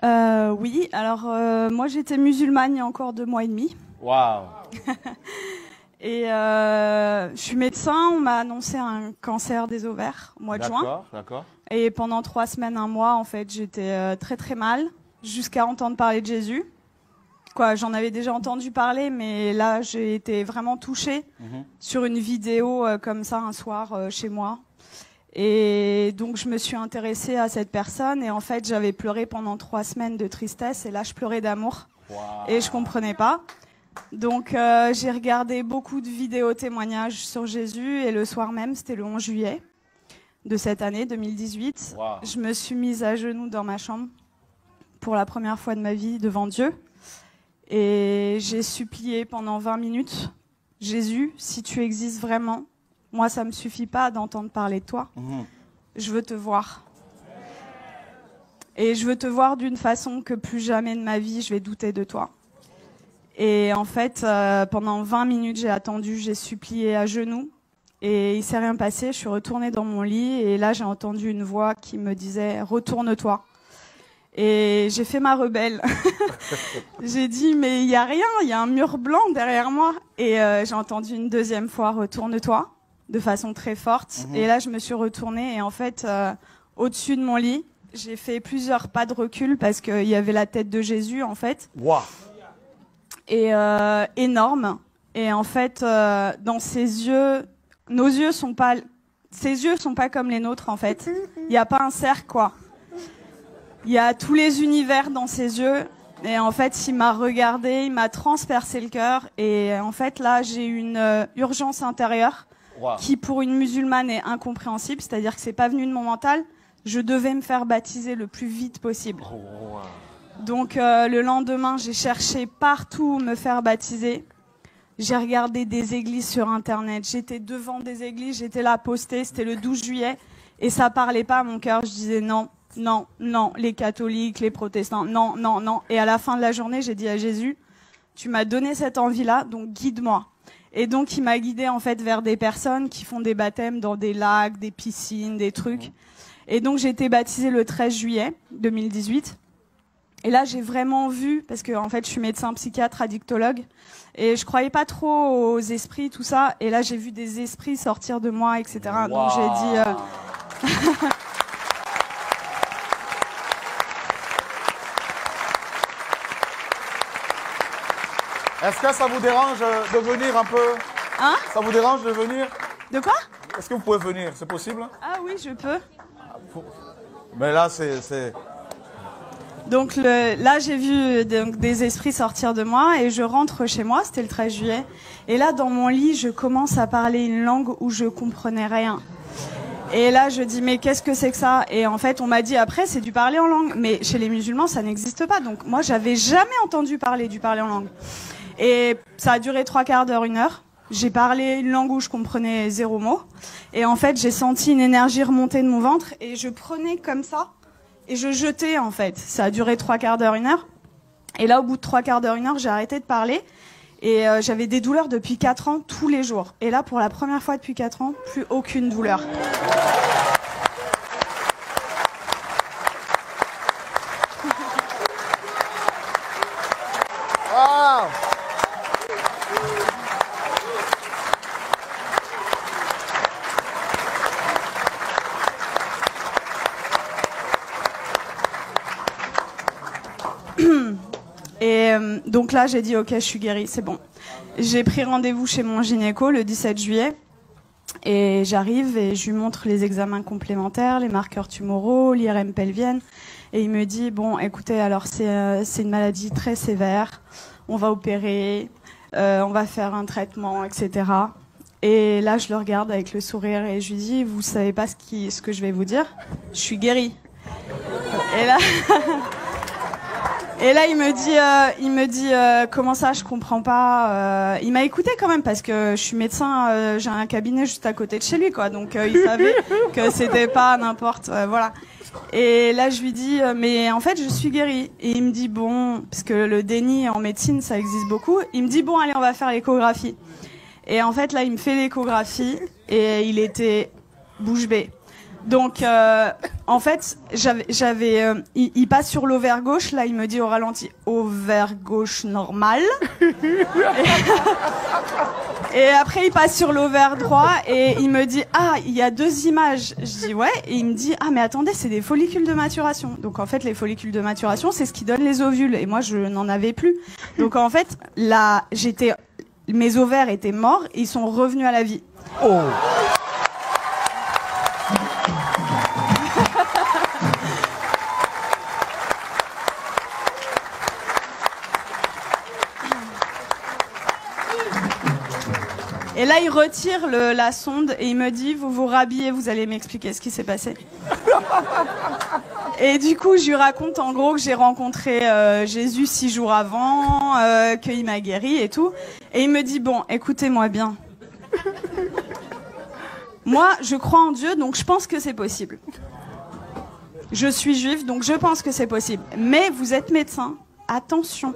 Oui, alors moi j'étais musulmane il y a encore 2 mois et demi. Waouh. Et je suis médecin, on m'a annoncé un cancer des ovaires au mois de juin. D'accord, d'accord. Et pendant 3 semaines, un mois, en fait, j'étais très très mal, jusqu'à entendre parler de Jésus. Quoi, j'en avais déjà entendu parler, mais là j'ai été vraiment touchée sur une vidéo comme ça un soir chez moi. Et donc je me suis intéressée à cette personne et en fait j'avais pleuré pendant 3 semaines de tristesse et là je pleurais d'amour. Wow. Et je comprenais pas. Donc j'ai regardé beaucoup de vidéos témoignages sur Jésus et le soir même, c'était le 11 juillet de cette année 2018, Wow. je me suis mise à genoux dans ma chambre pour la première fois de ma vie devant Dieu et j'ai supplié pendant 20 minutes, Jésus, si tu existes vraiment, moi ça me suffit pas d'entendre parler de toi, je veux te voir. Et je veux te voir d'une façon que plus jamais de ma vie je vais douter de toi. Et en fait, pendant 20 minutes, j'ai attendu, j'ai supplié à genoux. Et il s'est rien passé, je suis retournée dans mon lit. Et là, j'ai entendu une voix qui me disait « Retourne-toi ». Et j'ai fait ma rebelle. J'ai dit « Mais il y a rien, il y a un mur blanc derrière moi ». Et j'ai entendu une deuxième fois « Retourne-toi » de façon très forte. Et là, je me suis retournée. Et en fait, au-dessus de mon lit, j'ai fait plusieurs pas de recul parce qu'il y avait la tête de Jésus, en fait. Wow. Et énorme. Et en fait, dans ses yeux, ses yeux sont pas comme les nôtres, en fait. Il n'y a pas un cercle, quoi. Il y a tous les univers dans ses yeux. Et en fait, il m'a regardé, il m'a transpercé le cœur. Et en fait, là, j'ai une urgence intérieure qui, pour une musulmane, est incompréhensible. C'est-à-dire que c'est pas venu de mon mental. Je devais me faire baptiser le plus vite possible. Donc le lendemain, j'ai cherché partout où me faire baptiser. J'ai regardé des églises sur Internet. J'étais devant des églises, j'étais là postée. C'était le 12 juillet. Et ça parlait pas à mon cœur. Je disais non, non, non. Les catholiques, les protestants, non, non, non. Et à la fin de la journée, j'ai dit à Jésus, tu m'as donné cette envie-là, donc guide-moi. Et donc il m'a guidée en fait vers des personnes qui font des baptêmes dans des lacs, des piscines, des trucs. Et donc j'ai été baptisée le 13 juillet 2018. Et là, j'ai vraiment vu, parce que en fait, je suis médecin psychiatre, addictologue, et je croyais pas trop aux esprits, tout ça. Et là, j'ai vu des esprits sortir de moi, etc. Wow. Donc j'ai dit. Est-ce que ça vous dérange de venir un peu? Hein? Ça vous dérange de venir? De quoi? Est-ce que vous pouvez venir? C'est possible? Ah oui, je peux. Mais là, c'est... Donc là, j'ai vu des esprits sortir de moi et je rentre chez moi, c'était le 13 juillet. Et là, dans mon lit, je commence à parler une langue où je comprenais rien. Et là, je dis, mais qu'est-ce que c'est que ça? Et en fait, on m'a dit après, c'est du parler en langue. Mais chez les musulmans, ça n'existe pas. Donc moi, j'avais jamais entendu parler du parler en langue. Et ça a duré 3/4 d'heure, 1 heure. J'ai parlé une langue où je comprenais 0 mot. Et en fait, j'ai senti une énergie remonter de mon ventre et je prenais comme ça. Et je jetais, en fait. Ça a duré 3/4 d'heure, 1 heure. Et là, au bout de 3/4 d'heure, 1 heure, j'ai arrêté de parler. Et j'avais des douleurs depuis 4 ans, tous les jours. Et là, pour la première fois depuis 4 ans, plus aucune douleur. Wow. Et donc là, j'ai dit, ok, je suis guérie, c'est bon. J'ai pris rendez-vous chez mon gynéco le 17 juillet. Et j'arrive et je lui montre les examens complémentaires, les marqueurs tumoraux, l'IRM pelvienne. Et il me dit, bon, écoutez, alors c'est une maladie très sévère. On va opérer, on va faire un traitement, etc. Et là, je le regarde avec le sourire et je lui dis, vous savez pas ce que je vais vous dire? Je suis guérie. Et là... Et là, il me dit, comment ça, je comprends pas. Il m'a écouté quand même parce que je suis médecin, j'ai un cabinet juste à côté de chez lui, quoi. Donc il savait que c'était pas n'importe, voilà. Et là, je lui dis, mais en fait, je suis guérie. Et il me dit, bon, parce que le déni en médecine, ça existe beaucoup. Il me dit, bon, allez, on va faire l'échographie. Et en fait, là, il me fait l'échographie et il était bouche bée. Donc en fait, il passe sur l'ovaire gauche, là il me dit au ralenti, ovaire gauche normal. Et après il passe sur l'ovaire droit et il me dit, ah, il y a 2 images. Je dis ouais, et il me dit, ah mais attendez, c'est des follicules de maturation. Donc en fait les follicules de maturation, c'est ce qui donne les ovules, et moi je n'en avais plus. Donc en fait, là, mes ovaires étaient morts, et ils sont revenus à la vie. Oh. Et là, il retire la sonde et il me dit, vous vous rhabillez, vous allez m'expliquer ce qui s'est passé. Et du coup, je lui raconte en gros que j'ai rencontré Jésus 6 jours avant, qu'il m'a guéri et tout. Et il me dit, bon, écoutez-moi bien. Moi, je crois en Dieu, donc je pense que c'est possible. Je suis juive, donc je pense que c'est possible. Mais vous êtes médecin, attention,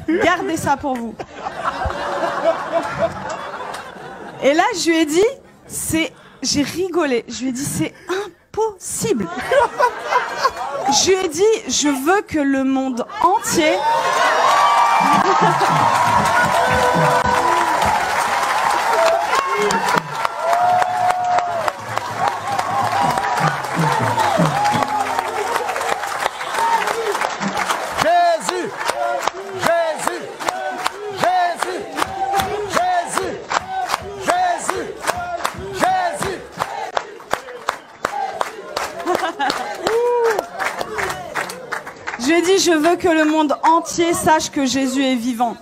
gardez ça pour vous. Et là, je lui ai dit, j'ai rigolé. Je lui ai dit, c'est impossible. Je lui ai dit, je veux que le monde entier... Je lui ai dit, je veux que le monde entier sache que Jésus est vivant.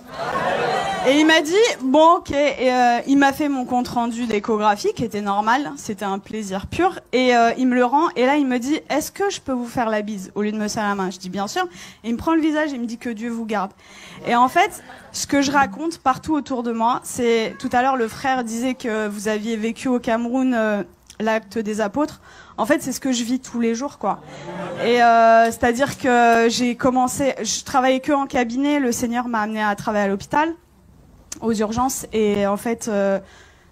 Et il m'a dit, bon, ok, et il m'a fait mon compte-rendu d'échographie, qui était normal, c'était un plaisir pur, et il me le rend, et là il me dit, est-ce que je peux vous faire la bise, au lieu de me serrer la main? Je dis, bien sûr. Et il me prend le visage, et il me dit, que Dieu vous garde. Et en fait, ce que je raconte partout autour de moi, c'est, tout à l'heure, le frère disait que vous aviez vécu au Cameroun l'acte des apôtres. En fait, c'est ce que je vis tous les jours, quoi. Et c'est-à-dire que je travaillais que en cabinet, le Seigneur m'a amené à travailler à l'hôpital, aux urgences, et en fait,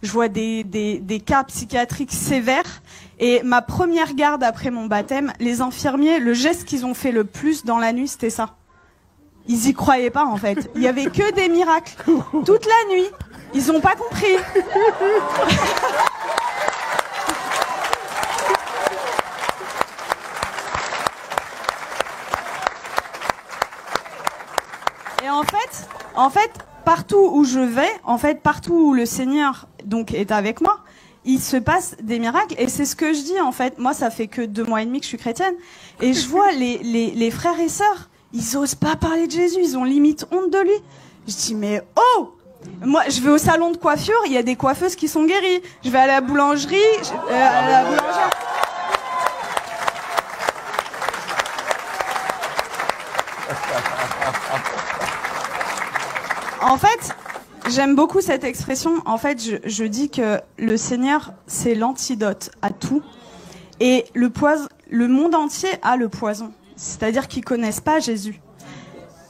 je vois des cas psychiatriques sévères. Et ma première garde après mon baptême, les infirmiers, le geste qu'ils ont fait le plus dans la nuit, c'était ça. Ils y croyaient pas, en fait. Il y avait que des miracles. Toute la nuit. Ils ont pas compris. Et en fait, partout où je vais, partout où le Seigneur donc est avec moi, il se passe des miracles. Et c'est ce que je dis, en fait. Moi, ça fait que 2 mois et demi que je suis chrétienne. Et je vois les frères et sœurs, ils osent pas parler de Jésus. Ils ont limite honte de lui. Je dis, mais oh! Moi, je vais au salon de coiffure, il y a des coiffeuses qui sont guéries. Je vais à la boulangerie, à la boulangère. En fait, j'aime beaucoup cette expression. En fait, je dis que le Seigneur, c'est l'antidote à tout. Et le monde entier a le poison. C'est-à-dire qu'ils connaissent pas Jésus.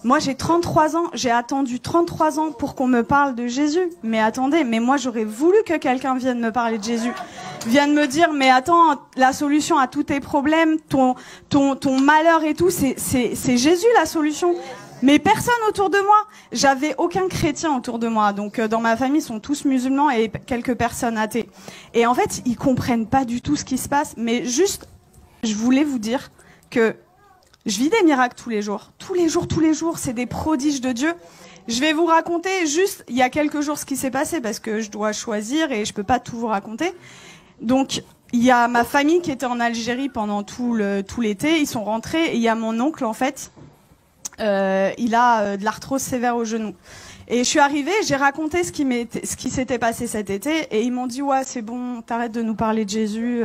Moi, j'ai 33 ans. J'ai attendu 33 ans pour qu'on me parle de Jésus. Mais attendez, mais moi, j'aurais voulu que quelqu'un vienne me parler de Jésus. Vienne me dire, mais attends, la solution à tous tes problèmes, ton malheur et tout, c'est Jésus la solution. Mais personne autour de moi. J'avais aucun chrétien autour de moi. Donc dans ma famille, ils sont tous musulmans et quelques personnes athées. Et en fait, ils comprennent pas du tout ce qui se passe. Mais juste, je voulais vous dire que je vis des miracles tous les jours. Tous les jours, c'est des prodiges de Dieu. Je vais vous raconter juste, il y a quelques jours, ce qui s'est passé parce que je dois choisir et je peux pas tout vous raconter. Donc, il y a ma famille qui était en Algérie pendant tout l'été. Ils sont rentrés et il y a mon oncle, en fait. Il a de l'arthrose sévère au genou. Et je suis arrivée, j'ai raconté ce qui s'était passé cet été, et ils m'ont dit, ouais, c'est bon, t'arrêtes de nous parler de Jésus.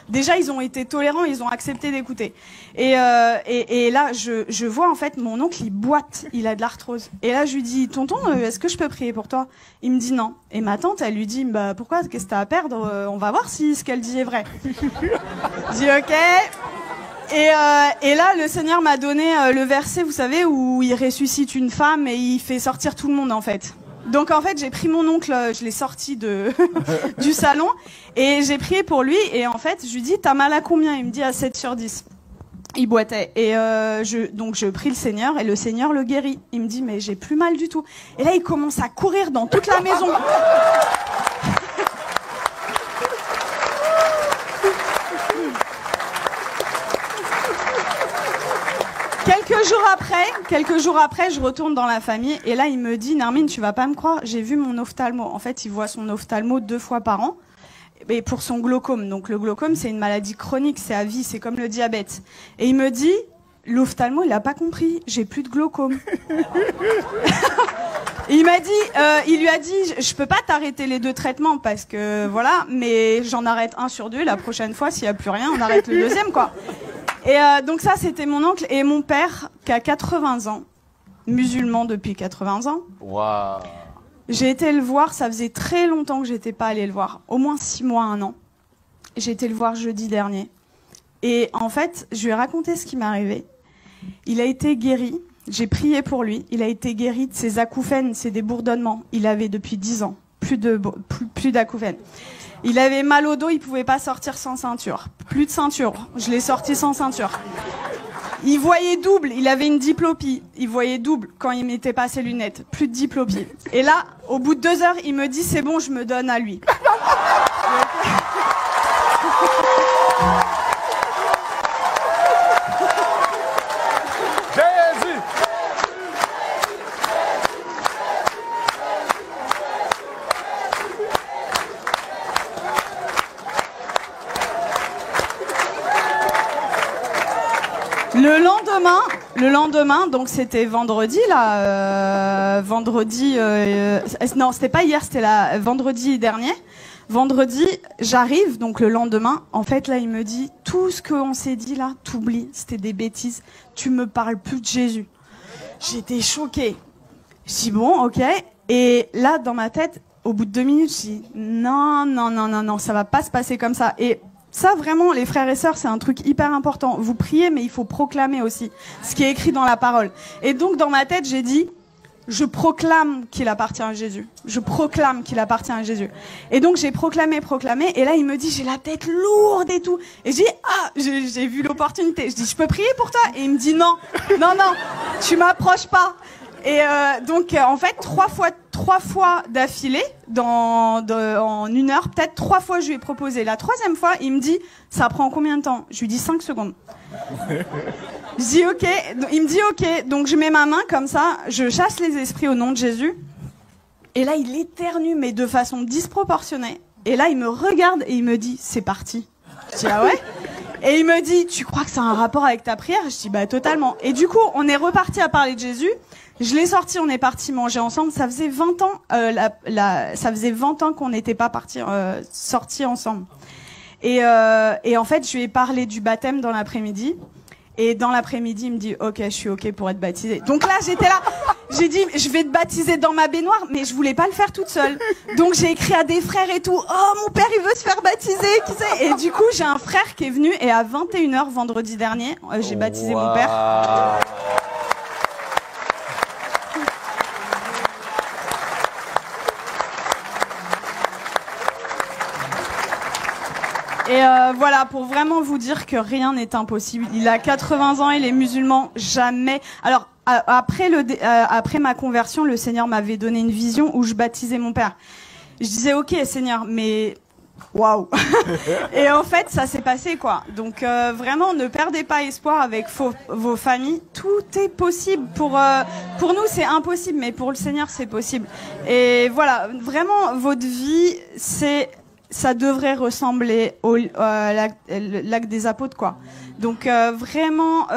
Déjà, ils ont été tolérants, ils ont accepté d'écouter. Et là, je vois, en fait, mon oncle, il boite, il a de l'arthrose. Et là, je lui dis, tonton, est-ce que je peux prier pour toi? Il me dit non. Et ma tante, elle lui dit, bah, pourquoi, qu'est-ce que t'as à perdre? On va voir si ce qu'elle dit est vrai. Je dis, ok. Et là, le Seigneur m'a donné le verset, vous savez, où il ressuscite une femme et il fait sortir tout le monde, en fait. Donc en fait, j'ai pris mon oncle, je l'ai sorti du salon et j'ai prié pour lui. Et en fait, je lui dis, t'as mal à combien? Il me dit à 7 sur 10. Il boitait. Et donc je prie le Seigneur et le Seigneur le guérit. Il me dit, mais j'ai plus mal du tout. Et là, il commence à courir dans toute la maison. Quelques jours après, je retourne dans la famille et là, il me dit, Nermine, tu vas pas me croire, j'ai vu mon ophtalmo. En fait, il voit son ophtalmo 2 fois par an, et pour son glaucome. Donc le glaucome, c'est une maladie chronique, c'est à vie, c'est comme le diabète. Et il me dit, l'ophtalmo, il a pas compris, j'ai plus de glaucome. Il lui a dit, je peux pas t'arrêter les 2 traitements parce que voilà, mais j'en arrête 1 sur 2. La prochaine fois, s'il y a plus rien, on arrête le 2e, quoi. Et donc ça, c'était mon oncle et mon père qui a 80 ans, musulman depuis 80 ans. Waouh. J'ai été le voir, ça faisait très longtemps que j'étais pas allée le voir, au moins 6 mois, 1 an. J'ai été le voir jeudi dernier. Et en fait, je lui ai raconté ce qui m'est arrivé. Il a été guéri, j'ai prié pour lui, il a été guéri de ses acouphènes, c'est des bourdonnements. Il avait depuis 10 ans, plus d'acouphènes. Il avait mal au dos, il pouvait pas sortir sans ceinture. Plus de ceinture, je l'ai sorti sans ceinture. Il voyait double, il avait une diplopie. Il voyait double quand il mettait pas ses lunettes. Plus de diplopie. Et là, au bout de 2 heures, il me dit, c'est bon, je me donne à lui. Le lendemain, donc c'était vendredi là, non, c'était pas hier, c'était vendredi dernier. Vendredi, j'arrive, donc le lendemain, en fait là, il me dit, tout ce qu'on s'est dit là, t'oublies, c'était des bêtises, tu me parles plus de Jésus. J'étais choquée. Je dis bon, ok. Et là, dans ma tête, au bout de 2 minutes, je dis non, ça va pas se passer comme ça. Et ça, vraiment, les frères et sœurs, c'est un truc hyper important. Vous priez, mais il faut proclamer aussi ce qui est écrit dans la parole. Et donc, dans ma tête, j'ai dit, je proclame qu'il appartient à Jésus. Je proclame qu'il appartient à Jésus. Et donc, j'ai proclamé. Et là, il me dit, j'ai la tête lourde et tout. Et j'ai dit, j'ai vu l'opportunité. Je dis, je peux prier pour toi? Et il me dit, non, tu m'approches pas. Et donc, en fait, 3 fois d'affilée, en 1 heure, peut-être 3 fois, je lui ai proposé. La 3e fois, il me dit, ça prend combien de temps? Je lui dis 5 secondes. Je dis ok. Il me dit ok. Donc, je mets ma main comme ça, je chasse les esprits au nom de Jésus. Et là, il éternue, mais de façon disproportionnée. Et là, il me regarde et il me dit, c'est parti. Je dis, ah ouais? Et il me dit, tu crois que ça a un rapport avec ta prière? Je dis, bah totalement. Et du coup, on est reparti à parler de Jésus. Je l'ai sorti, on est parti manger ensemble. Ça faisait 20 ans, ça faisait 20 ans qu'on n'était pas sortis ensemble. Et en fait, je lui ai parlé du baptême dans l'après-midi. Et dans l'après-midi, il me dit, ok, je suis ok pour être baptisé. Donc là, j'étais là. J'ai dit, je vais te baptiser dans ma baignoire, mais je voulais pas le faire toute seule. Donc j'ai écrit à des frères et tout. Oh, mon père, il veut se faire baptiser, qui sait? Et du coup, j'ai un frère qui est venu et à 21h vendredi dernier, j'ai baptisé mon père. Et voilà, pour vraiment vous dire que rien n'est impossible. Il a 80 ans, il est musulman, jamais. Alors, après ma conversion, le Seigneur m'avait donné une vision où je baptisais mon père. Je disais, ok, Seigneur, mais waouh. Et en fait, ça s'est passé, quoi. Donc, vraiment, ne perdez pas espoir avec vos familles. Tout est possible. Pour nous, c'est impossible, mais pour le Seigneur, c'est possible. Et voilà, vraiment, votre vie, ça devrait ressembler au lac des apôtres, quoi. Donc vraiment,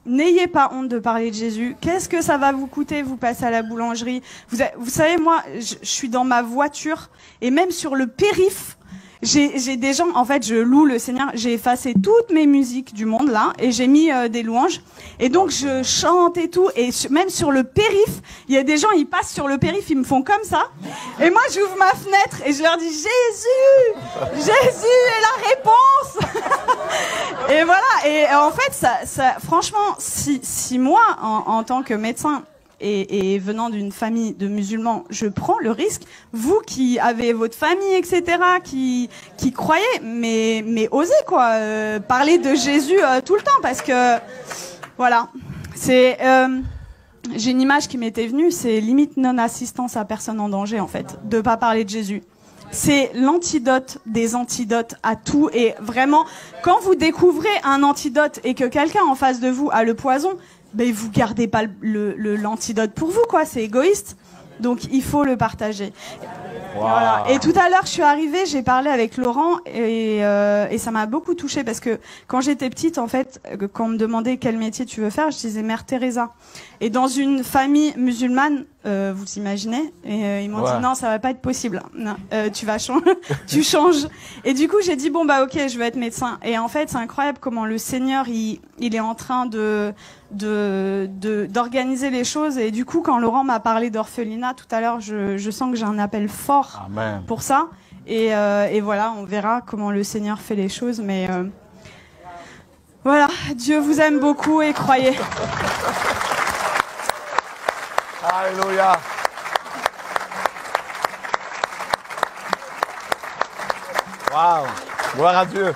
n'ayez pas honte de parler de Jésus. Qu'est-ce que ça va vous coûter? Vous passez à la boulangerie. Vous savez, moi, je suis dans ma voiture et même sur le périph', j'ai des gens, en fait, je loue le Seigneur. J'ai effacé toutes mes musiques du monde là et j'ai mis des louanges. Et donc je chante et tout. Et même sur le périph', il y a des gens, ils passent sur le périph', ils me font comme ça. Et moi, j'ouvre ma fenêtre et je leur dis Jésus est la réponse. Et voilà. Et en fait, ça franchement, si moi, en tant que médecin, et venant d'une famille de musulmans, je prends le risque. Vous qui avez votre famille, etc., qui croyez, mais osez quoi, parler de Jésus tout le temps, parce que voilà, c'est j'ai une image qui m'était venue, c'est limite non-assistance à personne en danger en fait, de pas parler de Jésus. C'est l'antidote des antidotes à tout, et vraiment, quand vous découvrez un antidote et que quelqu'un en face de vous a le poison, ben vous gardez pas l'antidote pour vous, quoi. C'est égoïste. Donc il faut le partager. Wow. Voilà. Et tout à l'heure, je suis arrivée, j'ai parlé avec Laurent et ça m'a beaucoup touchée parce que quand j'étais petite, en fait, quand on me demandait quel métier tu veux faire, je disais Mère Teresa. Et dans une famille musulmane, vous imaginez, et ils m'ont dit non, ça va pas être possible. Non, tu vas changer, tu changes. Et du coup, j'ai dit bon bah ok, je veux être médecin. Et en fait, c'est incroyable comment le Seigneur il est en train d'organiser les choses. Et du coup, quand Laurent m'a parlé d'orphelinat tout à l'heure, je sens que j'ai un appel fort Amen. pour ça. Et voilà, on verra comment le Seigneur fait les choses. Mais voilà, Dieu vous aime beaucoup et croyez. Alléluia. Wow. Gloire à Dieu.